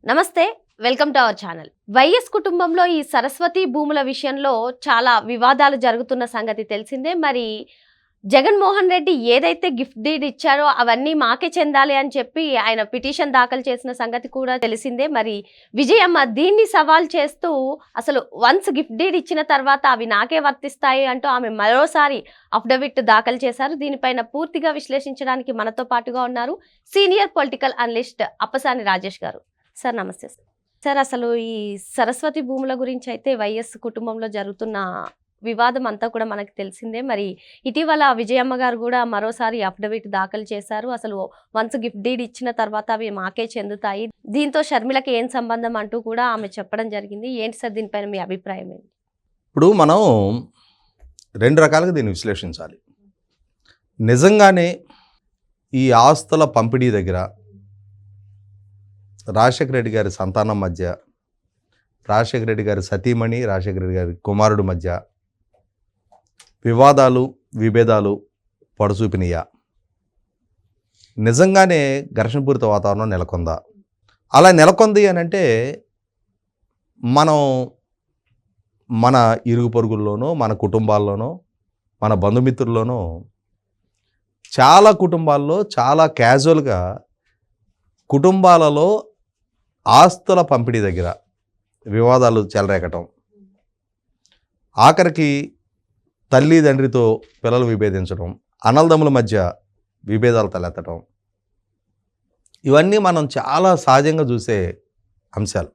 నమస్తే, welcome to our channel. YS కుటుంబంలో ఈ సరస్వతి భూముల విషయంలో చాలా వివాదాలు జరుగుతున్న సంగతి తెలిసిందే. మరి జగన్మోహన్ రెడ్డి ఏదైతే గిఫ్ట్ డీడ్ ఇచ్చారో అవన్నీ మాకే చెందాలి అని చెప్పి ఆయన పిటిషన్ దాఖలు చేసిన సంగతి కూడా తెలిసిందే. మరి విజయమ్మ దీన్ని సవాల్ చేస్తూ అసలు వన్స్ గిఫ్ట్ డీడ్ ఇచ్చిన తర్వాత అవి నాకే వర్తిస్తాయి అంటూ ఆమె మరోసారి అఫిడవిట్ దాఖలు చేశారు. దీనిపైన పూర్తిగా విశ్లేషించడానికి మనతో పాటుగా ఉన్నారు senior political analyst Appasani Rajesh గారు. సార్ నమస్తే. సార్ అసలు ఈ సరస్వతి భూముల గురించి అయితే వైఎస్ కుటుంబంలో జరుగుతున్న వివాదం అంతా కూడా మనకు తెలిసిందే. మరి ఇటీవల విజయమ్మ గారు కూడా మరోసారి అఫిడవిట్ దాఖలు చేశారు. అసలు వన్స్ గిఫ్ట్ డీడ్ ఇచ్చిన తర్వాత అవి మాకే చెందుతాయి, దీంతో షర్మిలకి ఏం సంబంధం అంటూ కూడా ఆమె చెప్పడం జరిగింది. ఏంటి సార్ దీనిపైన మీ అభిప్రాయం ఏంటి? ఇప్పుడు మనం రెండు రకాలుగా దీన్ని విశ్లేషించాలి. నిజంగానే ఈ ఆస్తుల పంపిణీ దగ్గర రాజశేఖర రెడ్డి గారి సంతానం మధ్య, రాజశేఖర రెడ్డి గారి సతీమణి, రాజశేఖర రెడ్డి గారి కుమారుడు మధ్య వివాదాలు విభేదాలు పొడచూపినయా? నిజంగానే ఘర్షణపూరిత వాతావరణం నెలకొందా? అలా నెలకొంది అని అంటే మనం మన ఇరుగు పొరుగుల్లోనో, మన కుటుంబాల్లోనో, మన బంధుమిత్రుల్లోనో చాలా కుటుంబాల్లో చాలా క్యాజువల్గా కుటుంబాలలో ఆస్తుల పంపిణీ దగ్గర వివాదాలు చెలరేగటం, ఆఖరికి తల్లి తండ్రితో పిల్లలు విభేదించడం, అన్నదమ్ముల మధ్య విభేదాలు తలెత్తడం, ఇవన్నీ మనం చాలా సహజంగా చూసే అంశాలు.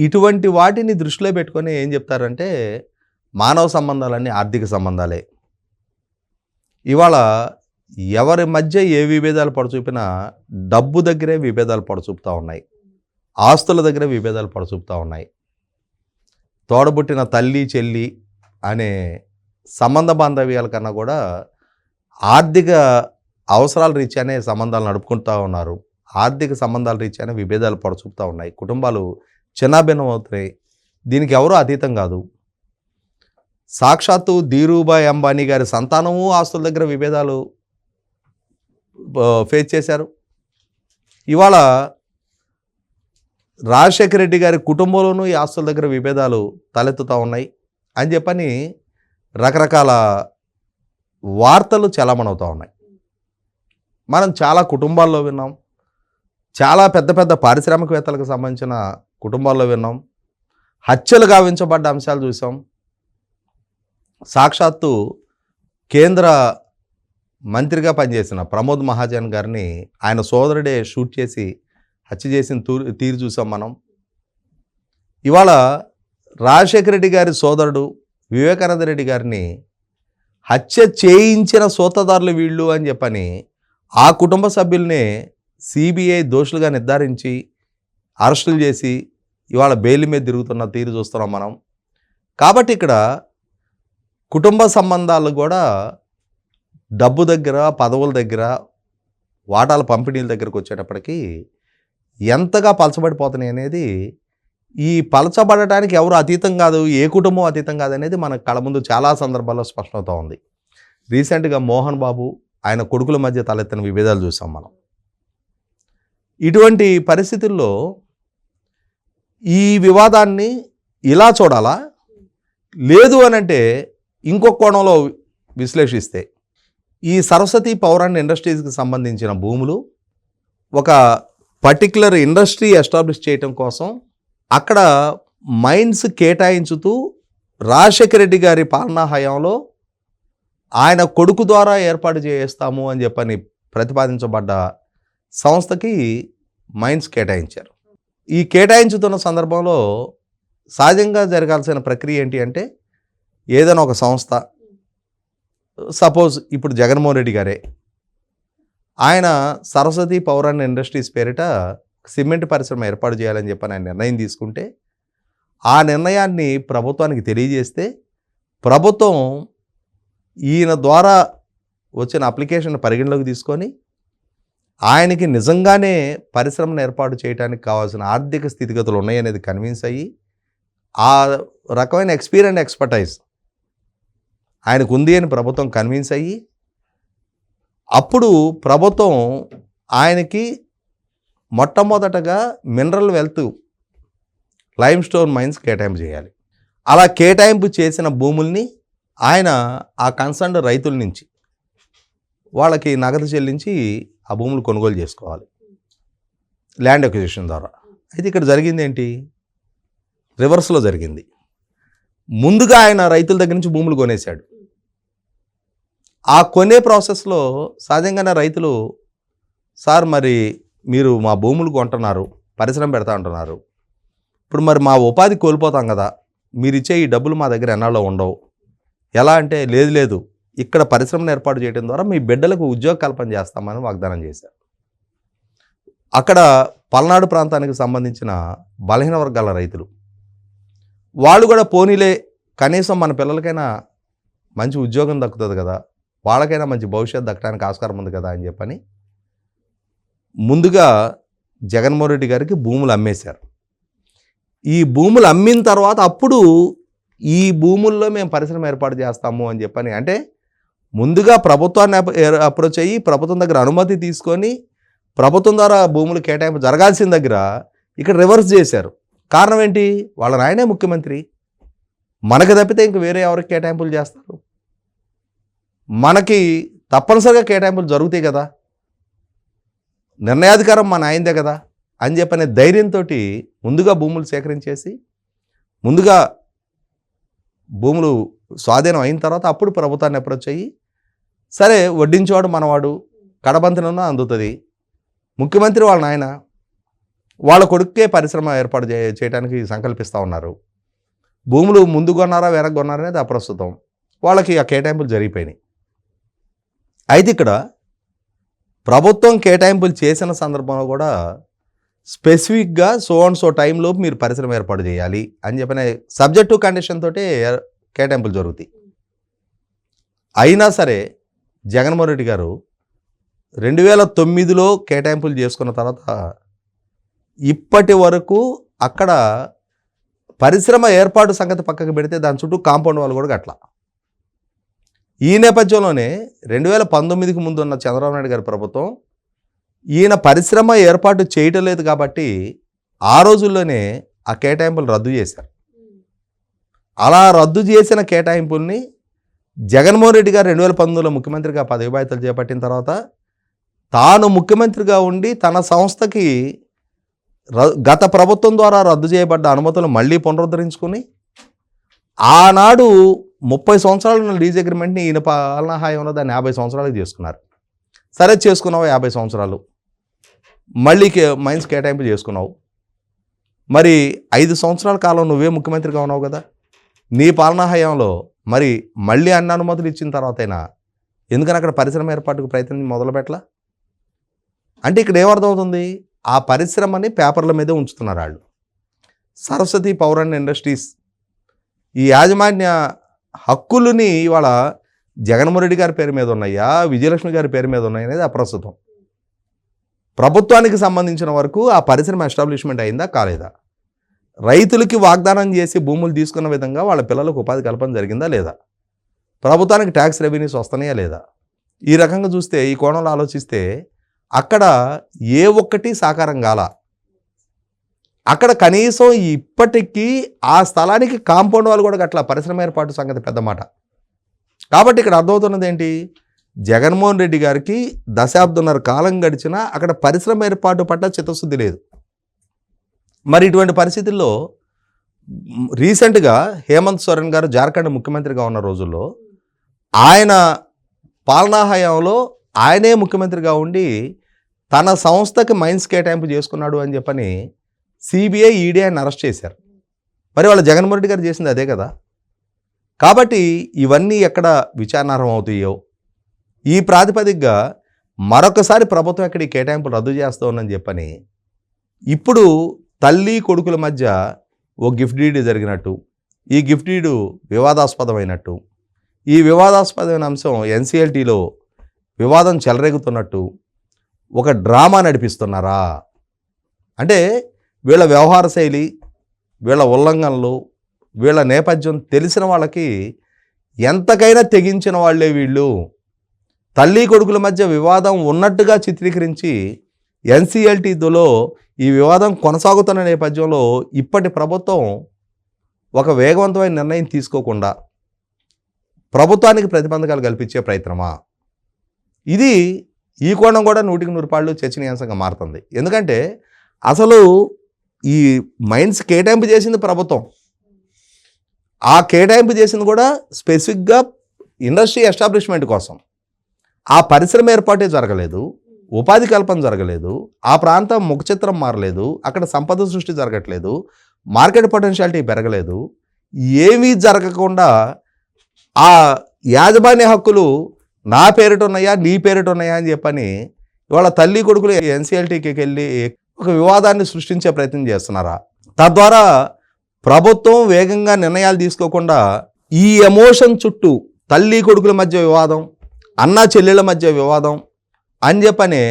ఇటువంటి వాటిని దృష్టిలో పెట్టుకొని ఏం చెప్తారంటే మానవ సంబంధాలన్నీ ఆర్థిక సంబంధాలే. ఇవాళ ఎవరి మధ్య ఏ విభేదాలు పడచూపినా డబ్బు దగ్గరే విభేదాలు పడచూపుతూ ఉన్నాయి, ఆస్తుల దగ్గర విభేదాలు పడచూపుతూ ఉన్నాయి. తోడబుట్టిన తల్లి చెల్లి అనే సంబంధ బాంధవ్యాల కన్నా కూడా ఆర్థిక అవసరాల రీత్యానే సంబంధాలు నడుపుకుంటూ ఉన్నారు. ఆర్థిక సంబంధాల రీత్యానే విభేదాలు పడచూపుతూ ఉన్నాయి. కుటుంబాలు చిన్నాభిన్నం అవుతున్నాయి. దీనికి ఎవరూ అతీతం కాదు. సాక్షాత్తు ధీరూభాయ్ అంబానీ గారి సంతానము ఆస్తుల దగ్గర విభేదాలు ఫేస్ చేశారు. ఇవాళ రాజశేఖర రెడ్డి గారి కుటుంబంలోనూ ఈ ఆస్తుల దగ్గర విభేదాలు తలెత్తుతూ ఉన్నాయి అని చెప్పని రకరకాల వార్తలు చలామణవుతూ ఉన్నాయి. మనం చాలా కుటుంబాల్లో విన్నాం, చాలా పెద్ద పెద్ద పారిశ్రామికవేత్తలకు సంబంధించిన కుటుంబాల్లో విన్నాం, హత్యలు గావించబడ్డ అంశాలు చూసాం. సాక్షాత్తు కేంద్ర మంత్రిగా పనిచేసిన ప్రమోద్ మహాజన్ గారిని ఆయన సోదరుడే షూట్ చేసి హత్య చేసిన తీరు చూసాం మనం. ఇవాళ రాజశేఖర రెడ్డి గారి సోదరుడు వివేకానంద రెడ్డి గారిని హత్య చేయించిన సూత్రధారులు వీళ్ళు అని చెప్పని ఆ కుటుంబ సభ్యుల్ని సిబిఐ దోషులుగా నిర్ధారించి అరెస్టులు చేసి ఇవాళ బెయిల్ మీద తిరుగుతున్న తీరు చూస్తున్నాం మనం. కాబట్టి ఇక్కడ కుటుంబ సంబంధాలు కూడా డబ్బు దగ్గర, పదవుల దగ్గర, వాటాల పంపిణీల దగ్గరకు వచ్చేటప్పటికి ఎంతగా పలచబడిపోతున్నాయి అనేది, ఈ పలచబడటానికి ఎవరు అతీతం కాదు, ఏ కుటుంబం అతీతం కాదు అనేది మన కళ్ళ ముందు చాలా సందర్భాల్లో స్పష్టమవుతూ ఉంది. రీసెంట్గా మోహన్ బాబు ఆయన కొడుకుల మధ్య తలెత్తిన విభేదాలు చూసాం మనం. ఇటువంటి పరిస్థితుల్లో ఈ వివాదాన్ని ఇలా చూడాలా, లేదు అనంటే ఇంకొక కోణంలో విశ్లేషిస్తే ఈ సరస్వతి పవర్ అండ్ ఇండస్ట్రీస్కి సంబంధించిన భూములు ఒక పర్టిక్యులర్ ఇండస్ట్రీ ఎస్టాబ్లిష్ చేయటం కోసం అక్కడ మైన్స్ కేటాయించుతూ రాజశేఖర రెడ్డి గారి పాలనా హయాంలో ఆయన కొడుకు ద్వారా ఏర్పాటు చేస్తాము అని చెప్పని ప్రతిపాదించబడ్డ సంస్థకి మైన్స్ కేటాయించారు. ఈ కేటాయించుతున్న సందర్భంలో సహజంగా జరగాల్సిన ప్రక్రియ ఏంటి అంటే, ఏదైనా ఒక సంస్థ, సపోజ్ ఇప్పుడు జగన్మోహన్ రెడ్డి గారే, ఆయన సరస్వతి పవర్ అండ్ ఇండస్ట్రీస్ పేరిట సిమెంట్ పరిశ్రమ ఏర్పాటు చేయాలని చెప్పని ఆయన నిర్ణయం తీసుకుంటే, ఆ నిర్ణయాన్ని ప్రభుత్వానికి తెలియజేస్తే ప్రభుత్వం ఈయన ద్వారా వచ్చిన అప్లికేషన్ పరిగణలోకి తీసుకొని ఆయనకి నిజంగానే పరిశ్రమను ఏర్పాటు చేయడానికి కావాల్సిన ఆర్థిక స్థితిగతులు ఉన్నాయనేది కన్విన్స్ అయ్యి, ఆ రకమైన ఎక్స్పీరియన్స్ అండ్ ఎక్స్పర్టైజ్ ఆయనకు ఉంది అని ప్రభుత్వం కన్విన్స్ అయ్యి, అప్పుడు ప్రభుత్వం ఆయనకి మొట్టమొదటగా mineral wealth limestone mines కేటాయింపు చేయాలి. అలా కేటాయింపు చేసిన భూముల్ని ఆయన ఆ కన్సర్న్ రైతుల నుంచి వాళ్ళకి నగదు చెల్లించి ఆ భూములు కొనుగోలు చేసుకోవాలి ల్యాండ్ అక్విజిషన్ ద్వారా. అయితే ఇక్కడ జరిగింది ఏంటి? రివర్స్లో జరిగింది. ముందుగా ఆయన రైతుల దగ్గర నుంచి భూములు కొనేశాడు. ఆ కొనే ప్రాసెస్లో సహజంగానే రైతులు, సార్ మరి మీరు మా భూములు కొంటున్నారు, పరిశ్రమ పెడతా అంటున్నారు, ఇప్పుడు మరి మా ఉపాధి కోల్పోతాం కదా, మీరు ఇచ్చే ఈ డబ్బులు మా దగ్గర ఎన్నాళ్ళో ఉండవు. ఎలా అంటే, లేదు ఇక్కడ పరిశ్రమను ఏర్పాటు చేయడం ద్వారా మీ బిడ్డలకు ఉద్యోగ కల్పన చేస్తామని వాగ్దానం చేశారు. అక్కడ పల్నాడు ప్రాంతానికి సంబంధించిన బలహీన వర్గాల రైతులు వాళ్ళు కూడా పోనీలే, కనీసం మన పిల్లలకైనా మంచి ఉద్యోగం దక్కుతుంది కదా, వాళ్ళకైనా మంచి భవిష్యత్తు దక్కడానికి ఆస్కారం ఉంది కదా అని చెప్పని ముందుగా జగన్మోహన్ రెడ్డి గారికి భూములు అమ్మేశారు. ఈ భూములు అమ్మిన తర్వాత అప్పుడు ఈ భూముల్లో మేము పరిశ్రమ ఏర్పాటు చేస్తాము అని చెప్పని, అంటే ముందుగా ప్రభుత్వాన్ని అప్రోచ్ అయ్యి ప్రభుత్వం దగ్గర అనుమతి తీసుకొని ప్రభుత్వం ద్వారా భూములు కేటాయింపు జరగాల్సిన దగ్గర ఇక్కడ రివర్స్ చేశారు. కారణం ఏంటి? వాళ్ళ నాయనే ముఖ్యమంత్రి, మనకు తప్పితే ఇంక వేరే ఎవరికి కేటాయింపులు చేస్తారు? మనకి తప్పనిసరిగా కేటాయింపులు జరుగుతాయి కదా, నిర్ణయాధికారం మన ఆయనదే కదా అని చెప్పనే ధైర్యంతో ముందుగా భూములు సేకరించేసి ముందుగా భూములు స్వాధీనం అయిన తర్వాత అప్పుడు ప్రభుత్వాన్ని అప్రోచ్ అయ్యి, సరే వడ్డించేవాడు మనవాడు, కడబంతనన్నా అందుతుంది, ముఖ్యమంత్రి వాళ్ళ నాయన, వాళ్ళ కొడుకే పరిశ్రమ ఏర్పాటు చేయడానికి సంకల్పిస్తూ ఉన్నారు, భూములు ముందు కొన్నారా వెనక కొన్నారా అనేది అప్రస్తుతం, వాళ్ళకి ఆ కేటాయింపులు జరిగిపోయినాయి. అయితే ఇక్కడ ప్రభుత్వం కేటాయింపులు చేసిన సందర్భంలో కూడా స్పెసిఫిక్గా సో టైంలో మీరు పరిశ్రమ ఏర్పాటు చేయాలి అని చెప్పిన సబ్జెక్టు కండిషన్ తోటే కేటాయింపులు జరుగుతాయి. అయినా సరే జగన్మోహన్ రెడ్డి గారు 2009లో కేటాయింపులు చేసుకున్న తర్వాత ఇప్పటి వరకు అక్కడ పరిశ్రమ ఏర్పాటు సంగతి పక్కకు పెడితే దాని చుట్టూ కాంపౌండ్ వాళ్ళు కూడా కట్ల. ఈ నేపథ్యంలోనే 2019కి ముందు ఉన్న చంద్రబాబు నాయుడు గారి ప్రభుత్వం ఈయన పరిశ్రమ ఏర్పాటు చేయటం లేదు కాబట్టి ఆ రోజుల్లోనే ఆ కేటాయింపులు రద్దు చేశారు. అలా రద్దు చేసిన కేటాయింపుల్ని జగన్మోహన్ రెడ్డి గారు 2019లో ముఖ్యమంత్రిగా పదవి బాధ్యతలు చేపట్టిన తర్వాత తాను ముఖ్యమంత్రిగా ఉండి తన సంస్థకి గత ప్రభుత్వం ద్వారా రద్దు చేయబడ్డ అనుమతులు మళ్ళీ పునరుద్ధరించుకుని ఆనాడు 30 సంవత్సరాల లీజ్ అగ్రిమెంట్ని ఈయన పాలనా హాయంలో దాన్ని 50 సంవత్సరాలకు చేసుకున్నారు. సరే చేసుకున్నావు 50 సంవత్సరాలు, మళ్ళీ మైన్స్ కేటాయింపు చేసుకున్నావు, మరి 5 సంవత్సరాల కాలం నువ్వే ముఖ్యమంత్రిగా ఉన్నావు కదా, నీ పాలనా హయాంలో మరి మళ్ళీ అన్ని అనుమతులు ఇచ్చిన తర్వాతైనా ఎందుకని అక్కడ పరిశ్రమ ఏర్పాటుకు ప్రయత్నం మొదలుపెట్టలా? అంటే ఇక్కడ ఏమర్థమవుతుంది? ఆ పరిశ్రమని పేపర్ల మీదే ఉంచుతున్నారు వాళ్ళు. సరస్వతి పవర్ అండ్ ఇండస్ట్రీస్ ఈ యాజమాన్య హక్కులని ఇవాళ జగన్మోహన్ రెడ్డి గారి పేరు మీద ఉన్నాయా, విజయలక్ష్మి గారి పేరు మీద ఉన్నాయి అనేది అప్రస్తుతం. ప్రభుత్వానికి సంబంధించిన వరకు ఆ పరిశ్రమ ఎస్టాబ్లిష్మెంట్ అయిందా కాలేదా, రైతులకి వాగ్దానం చేసి భూములు తీసుకున్న విధంగా వాళ్ళ పిల్లలకు ఉపాధి కల్పన జరిగిందా లేదా, ప్రభుత్వానికి ట్యాక్స్ రెవెన్యూస్ వస్తున్నాయా లేదా, ఈ రకంగా చూస్తే ఈ కోణంలో ఆలోచిస్తే అక్కడ ఏ ఒక్కటి సాకారం కాల. అక్కడ కనీసం ఇప్పటికీ ఆ స్థలానికి కాంపౌండ్ వాళ్ళు కూడా అట్లా పరిశ్రమ ఏర్పాటు సంగతి పెద్ద మాట. కాబట్టి ఇక్కడ అర్థమవుతున్నది ఏంటి? జగన్మోహన్ రెడ్డి గారికి దశాబ్దంన్నర కాలం గడిచినా అక్కడ పరిశ్రమ ఏర్పాటు పట్ల చిత్తశుద్ధి లేదు. మరి ఇటువంటి పరిస్థితుల్లో రీసెంట్గా హేమంత్ సోరెన్ గారు జార్ఖండ్ ముఖ్యమంత్రిగా ఉన్న రోజుల్లో ఆయన పాలనా హయాంలో ఆయనే ముఖ్యమంత్రిగా ఉండి తన సంస్థకి మైన్స్ కేటాయింపు చేసుకున్నాడు అని చెప్పని సిబిఐ ఈడీ ఆయన అరెస్ట్ చేశారు. మరి వాళ్ళ జగన్మోహన్ రెడ్డి గారు చేసింది అదే కదా. కాబట్టి ఇవన్నీ ఎక్కడ విచారణార్హం అవుతాయో ఈ ప్రాతిపదికగా మరొకసారి ప్రభుత్వం ఎక్కడ ఈ కేటాయింపులు రద్దు చేస్తూ ఉందని చెప్పని ఇప్పుడు తల్లి కొడుకుల మధ్య ఓ గిఫ్ట్ డీడ్ జరిగినట్టు, ఈ గిఫ్ట్ డీడు వివాదాస్పదమైనట్టు, ఈ వివాదాస్పదమైన అంశం ఎన్సిఎల్టీలో వివాదం చెలరేగుతున్నట్టు ఒక డ్రామా నడిపిస్తున్నారా? అంటే వీళ్ళ వ్యవహార శైలి, వీళ్ళ ఉల్లంఘనలు, వీళ్ళ నేపథ్యం తెలిసిన వాళ్ళకి ఎంతకైనా తెగించిన వాళ్ళే వీళ్ళు. తల్లి కొడుకుల మధ్య వివాదం ఉన్నట్టుగా చిత్రీకరించి ఎన్సిఎల్టీలో ఈ వివాదం కొనసాగుతున్న నేపథ్యంలో ఇప్పటి ప్రభుత్వం ఒక వేగవంతమైన నిర్ణయం తీసుకోకుండా ప్రభుత్వానికి ప్రతిబంధకాలు కల్పించే ప్రయత్నమా? ఇది ఈ కోణం కూడా 100% చర్చనీయాంశంగా మారుతుంది. ఎందుకంటే అసలు ఈ మైన్స్ కేటాయింపు చేసింది ప్రభుత్వం. ఆ కేటాయింపు చేసింది కూడా స్పెసిఫిక్గా ఇండస్ట్రీ ఎస్టాబ్లిష్మెంట్ కోసం. ఆ పరిశ్రమ ఏర్పాటే జరగలేదు, ఉపాధి కల్పన జరగలేదు, ఆ ప్రాంతం ముఖచిత్రం మారలేదు, అక్కడ సంపద సృష్టి జరగట్లేదు, మార్కెట్ పొటెన్షియాలిటీ పెరగలేదు. ఏమీ జరగకుండా ఆ యాజమాన్య హక్కులు నా పేరిట ఉన్నాయా నీ పేరిట ఉన్నాయా అని చెప్పని ఇవాళ తల్లి కొడుకులు ఎన్సిఎల్టీకి వెళ్ళి ఒక వివాదాన్ని సృష్టించే ప్రయత్నం చేస్తున్నారా? తద్వారా ప్రభుత్వం వేగంగా నిర్ణయాలు తీసుకోకుండా ఈ ఎమోషన్ చుట్టూ తల్లి కొడుకుల మధ్య వివాదం, అన్నా చెల్లెళ్ళ మధ్య వివాదం అని చెప్పనే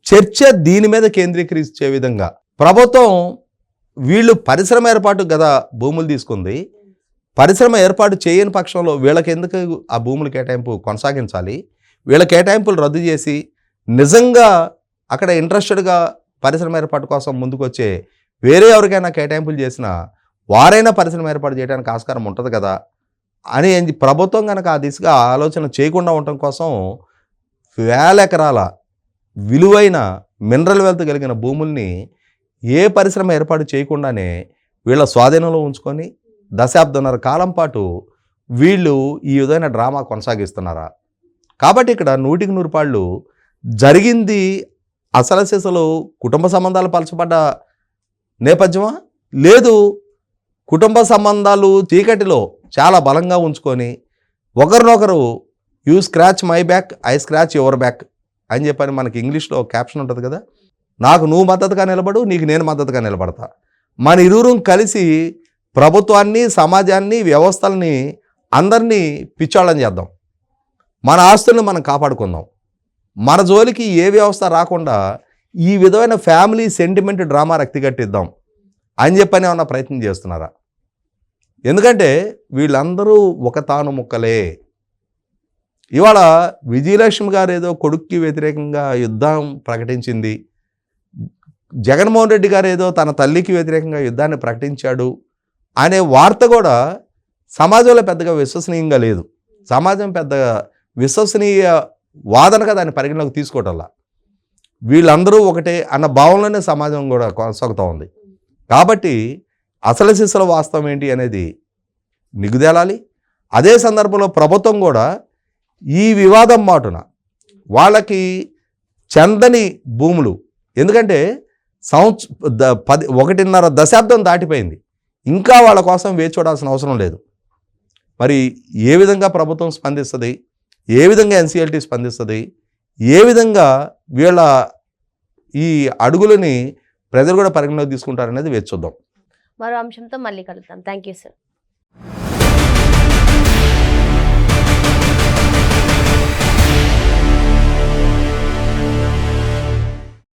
చర్చ దీని మీద కేంద్రీకరించే విధంగా ప్రభుత్వం వీళ్ళు పరిశ్రమ ఏర్పాటు కదా భూములు తీసుకుంది, పరిశ్రమ ఏర్పాటు చేయని పక్షంలో వీళ్ళకి ఎందుకు ఆ భూముల కేటాయింపు కొనసాగించాలి? వీళ్ళ కేటాయింపులు రద్దు చేసి నిజంగా అక్కడ ఇంట్రెస్టెడ్గా పరిశ్రమ ఏర్పాటు కోసం ముందుకు వచ్చే వేరే ఎవరికైనా కేటాయింపులు చేసినా వారైనా పరిశ్రమ ఏర్పాటు చేయడానికి ఆస్కారం ఉంటుంది కదా అని ప్రభుత్వం కనుక ఆ దిశగా ఆలోచన చేయకుండా ఉండటం కోసం వేల ఎకరాల విలువైన మినరల్ వెల్త్ కలిగిన భూముల్ని ఏ పరిశ్రమ ఏర్పాటు చేయకుండానే వీళ్ళ స్వాధీనంలో ఉంచుకొని దశాబ్దన్నర కాలం పాటు వీళ్ళు ఈ విధమైన డ్రామా కొనసాగిస్తున్నారా? కాబట్టి ఇక్కడ 100% జరిగింది అసలు సిసలు కుటుంబ సంబంధాలు పలచబడ్డ నేపథ్యమా? లేదు, కుటుంబ సంబంధాలు చీకటిలో చాలా బలంగా ఉంచుకొని ఒకరినొకరు you scratch my back I scratch your back అని చెప్పని మనకి ఇంగ్లీష్లో క్యాప్షన్ ఉంటుంది కదా, నాకు నువ్వు మద్దతుగా నిలబడు, నీకు నేను మద్దతుగా నిలబడతా. మన ఇరువురం కలిసి ప్రభుత్వాన్ని, సమాజాన్ని, వ్యవస్థల్ని అందరినీ పిచ్చాళ్ళని చేద్దాం, మన ఆస్తులను మనం కాపాడుకుందాం, మన జోలికి ఏ వ్యవస్థ రాకుండా ఈ విధమైన ఫ్యామిలీ సెంటిమెంట్ డ్రామా రక్తిగట్టిద్దాం అని చెప్పని ఏమన్నా ప్రయత్నం చేస్తున్నారా? ఎందుకంటే వీళ్ళందరూ ఒక తాను ముక్కలే. ఇవాళ విజయలక్ష్మి గారు ఏదో కొడుక్కి వ్యతిరేకంగా యుద్ధం ప్రకటించింది, జగన్మోహన్ రెడ్డి గారు ఏదో తన తల్లికి వ్యతిరేకంగా యుద్ధాన్ని ప్రకటించాడు అనే వార్త కూడా సమాజంలో పెద్దగా విశ్వసనీయంగా లేదు. సమాజం పెద్దగా విశ్వసనీయ వాదనగా దాన్ని పరిగణలోకి తీసుకోవటంలా. వీళ్ళందరూ ఒకటే అన్న భావంలోనే సమాజం కూడా కొనసాగుతూ ఉంది. కాబట్టి అసలు సిసల వాస్తవం ఏంటి అనేది నిగుదేలాలి. అదే సందర్భంలో ప్రభుత్వం కూడా ఈ వివాదం మాటున వాళ్ళకి చెందని భూములు, ఎందుకంటే 1.5 దశాబ్దం దాటిపోయింది, ఇంకా వాళ్ళ కోసం వేచి చూడాల్సిన అవసరం లేదు. మరి ఏ విధంగా ప్రభుత్వం స్పందిస్తుంది, ఏ విధంగా ఎన్సిఎల్టీ స్పందిస్తుంది, ఏ విధంగా వీళ్ళ ఈ అడుగులని ప్రజలు కూడా పరిగణలోకి తీసుకుంటారనేది వేచి చూద్దాం. మరో అంశంతో మళ్ళీ కలుద్దాం. Thank you sir.